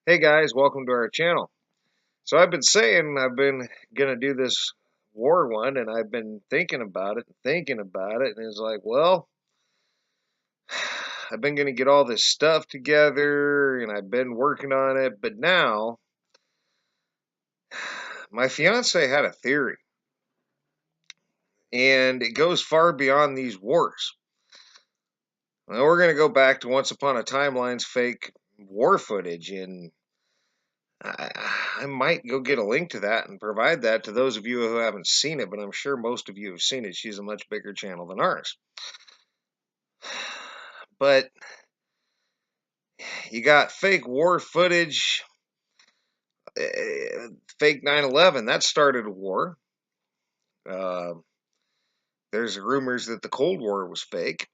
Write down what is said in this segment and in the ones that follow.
Hey guys, welcome to our channel. So I've been saying I've been gonna do this war one, and I've been thinking about it, and it's like, well, I've been gonna get all this stuff together, and I've been working on it, but now my fiance had a theory, and it goes far beyond these wars. Now we're gonna go back to Once Upon a Timeline's fake war footage, and I might go get a link to that and provide that to those of you who haven't seen it, but I'm sure most of you have seen it. She's a much bigger channel than ours. But you got fake war footage, fake 9/11. That started a war. Uh, there's rumors that the Cold War was fake.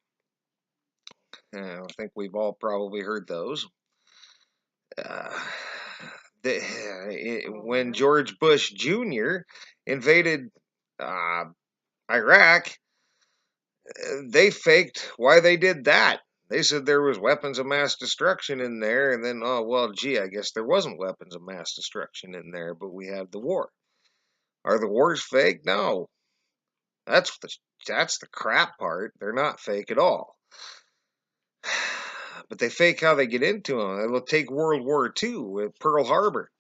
I think we've all probably heard those. Uh, when George Bush Jr. invaded uh, Iraq, they faked why they did that. They said there was weapons of mass destruction in there, and then, oh, well, gee, I guess there wasn't weapons of mass destruction in there, but we had the war. Are the wars fake? No. That's the that's the crap part. They're not fake at all. But they fake how they get into them. They'll take World War II with Pearl Harbor.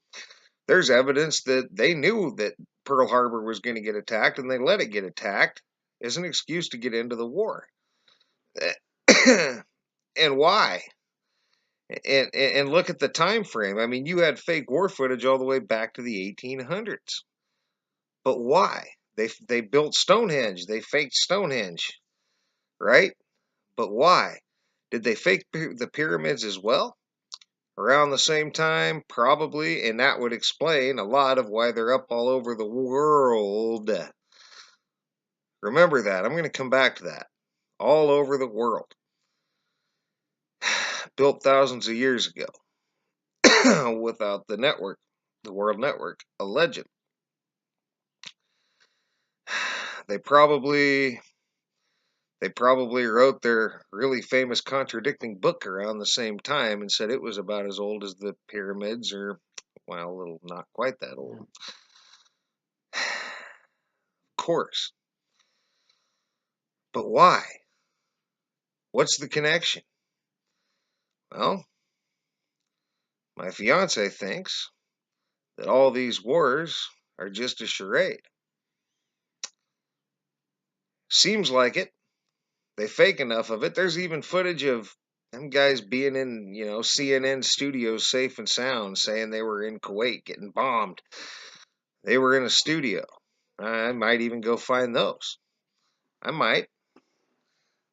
There's evidence that they knew that Pearl Harbor was going to get attacked, and they let it get attacked as an excuse to get into the war. And why? And look at the time frame. I mean, you had fake war footage all the way back to the 1800s. But why? They built Stonehenge. They faked Stonehenge, right? But why? Did they fake the pyramids as well? Around the same time, probably, and that would explain a lot of why they're up all over the world. Remember that. I'm going to come back to that. All over the world. Built thousands of years ago without the network, the world network, a legend. They probably wrote their really famous contradicting book around the same time and said it was about as old as the pyramids, or, well, a little not quite that old. Of course. But why? What's the connection? Well, my fiance thinks that all these wars are just a charade. Seems like it. They fake enough of it. There's even footage of them guys being in, CNN studios safe and sound, saying they were in Kuwait getting bombed. They were in a studio. I might even go find those. I might.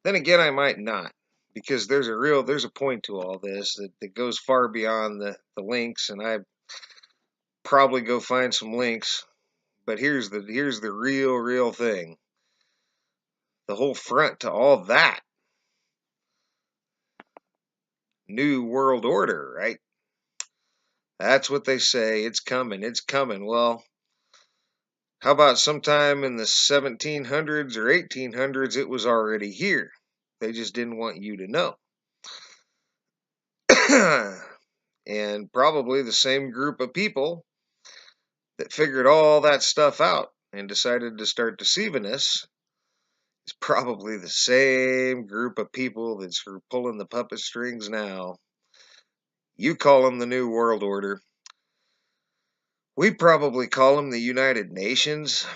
Then again, I might not. Because there's a point to all this that goes far beyond the links, and I probably go find some links. But here's the real thing. The whole front to all that. New World Order, right? That's what they say. It's coming. It's coming. Well, how about sometime in the 1700s or 1800s, it was already here. They just didn't want you to know. And probably the same group of people that figured all that stuff out and decided to start deceiving us is probably the same group of people that's pulling the puppet strings now. You call them the New World Order. We probably call them the United Nations.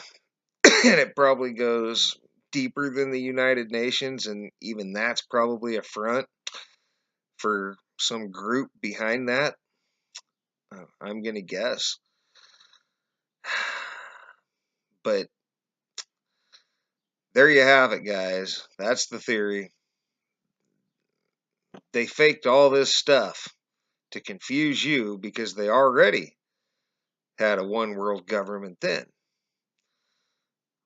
And it probably goes deeper than the United Nations, and even that's probably a front for some group behind that. I'm going to guess. But there you have it, guys. That's the theory. They faked all this stuff to confuse you because they already had a one world government then.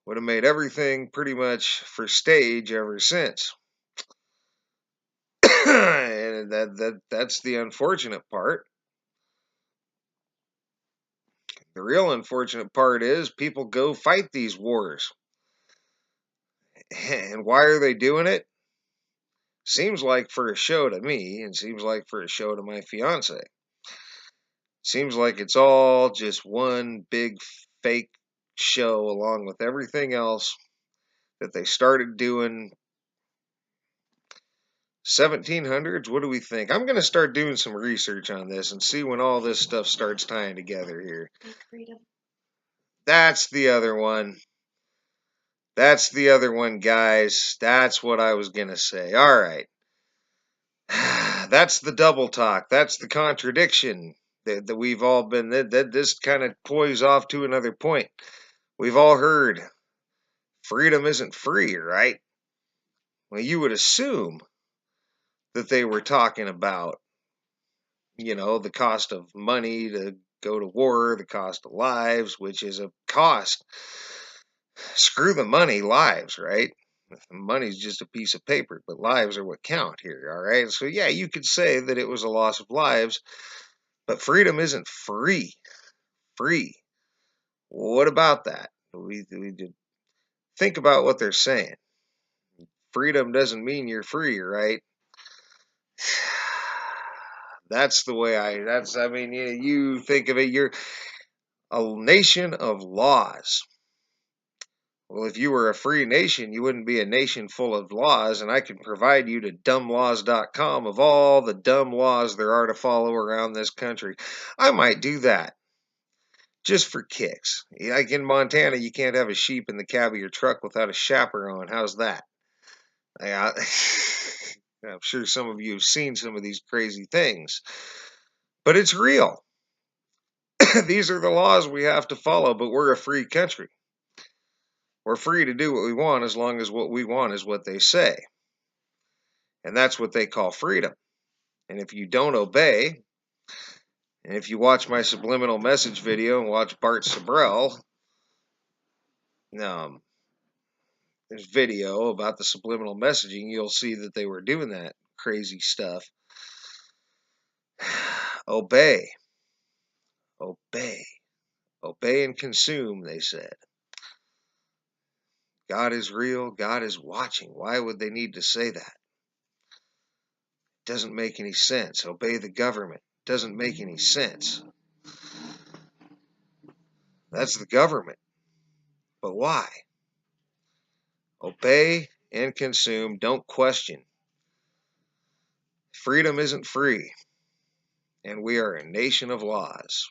Would have made everything pretty much for stage ever since. And that's the unfortunate part. The real unfortunate part is people go fight these wars. And why are they doing it? Seems like for a show to me, and seems like for a show to my fiance. Seems like it's all just one big fake show along with everything else that they started doing 1700s. What do we think? I'm going to start doing some research on this and see when all this stuff starts tying together here. Freedom. That's the other one. That's the other one, guys. That's what I was going to say. All right. That's the double talk. That's the contradiction that we've all been. That this kind of poise off to another point. We've all heard freedom isn't free, right? Well, you would assume that they were talking about, the cost of money to go to war, the cost of lives, which is a cost. Screw the money, lives, right? Money's just a piece of paper, but lives are what count here, all right? So, yeah, you could say that it was a loss of lives, but freedom isn't free. Free. What about that? We think about what they're saying. Freedom doesn't mean you're free, right? That's the way I mean, you think of it, you're a nation of laws. Well, if you were a free nation, you wouldn't be a nation full of laws, and I can provide you to dumblaws.com of all the dumb laws there are to follow around this country. I might do that just for kicks. Like in Montana, you can't have a sheep in the cab of your truck without a chaperone. How's that? I, I'm sure some of you have seen some of these crazy things, but it's real. These are the laws we have to follow, but we're a free country. We're free to do what we want as long as what we want is what they say. And that's what they call freedom. And if you don't obey, and if you watch my subliminal message video and watch Bart Sabrell, this video about the subliminal messaging, you'll see that they were doing that crazy stuff. Obey, obey, obey and consume, they said. God is real, God is watching. Why would they need to say that? Doesn't make any sense. Obey the government. Doesn't make any sense. That's the government. But why? Obey and consume. Don't question. Freedom isn't free. And we are a nation of laws.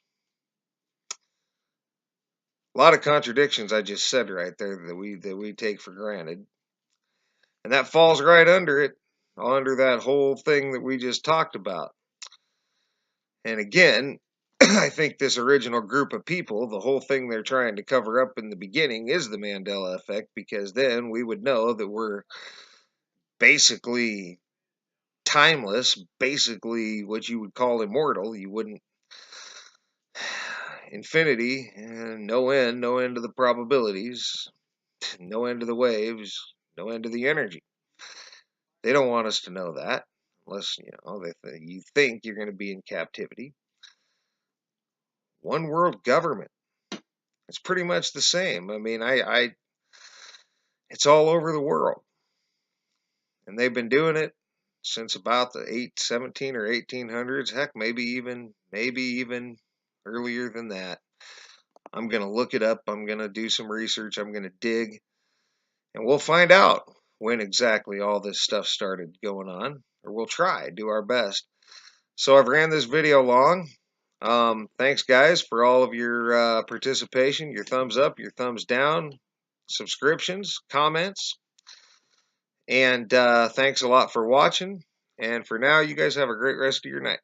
A lot of contradictions I just said right there that we take for granted. And that falls right under it, under that whole thing that we just talked about. And again, I think this original group of people, the whole thing they're trying to cover up in the beginning is the Mandela Effect, because then we would know that we're basically timeless, basically what you would call immortal. You wouldn't infinity, no end to the probabilities, no end to the waves, no end to the energy. They don't want us to know that unless you think you're going to be in captivity. One world government. It's pretty much the same. I mean, it's all over the world, and they've been doing it since about the 17 or 1800s. Heck, maybe even earlier than that. I'm gonna look it up. I'm gonna do some research. I'm gonna dig, and we'll find out when exactly all this stuff started going on, or we'll try, do our best. So I've ran this video long. Thanks, guys, for all of your participation, your thumbs up, your thumbs down, subscriptions, comments, and thanks a lot for watching. And for now, you guys have a great rest of your night.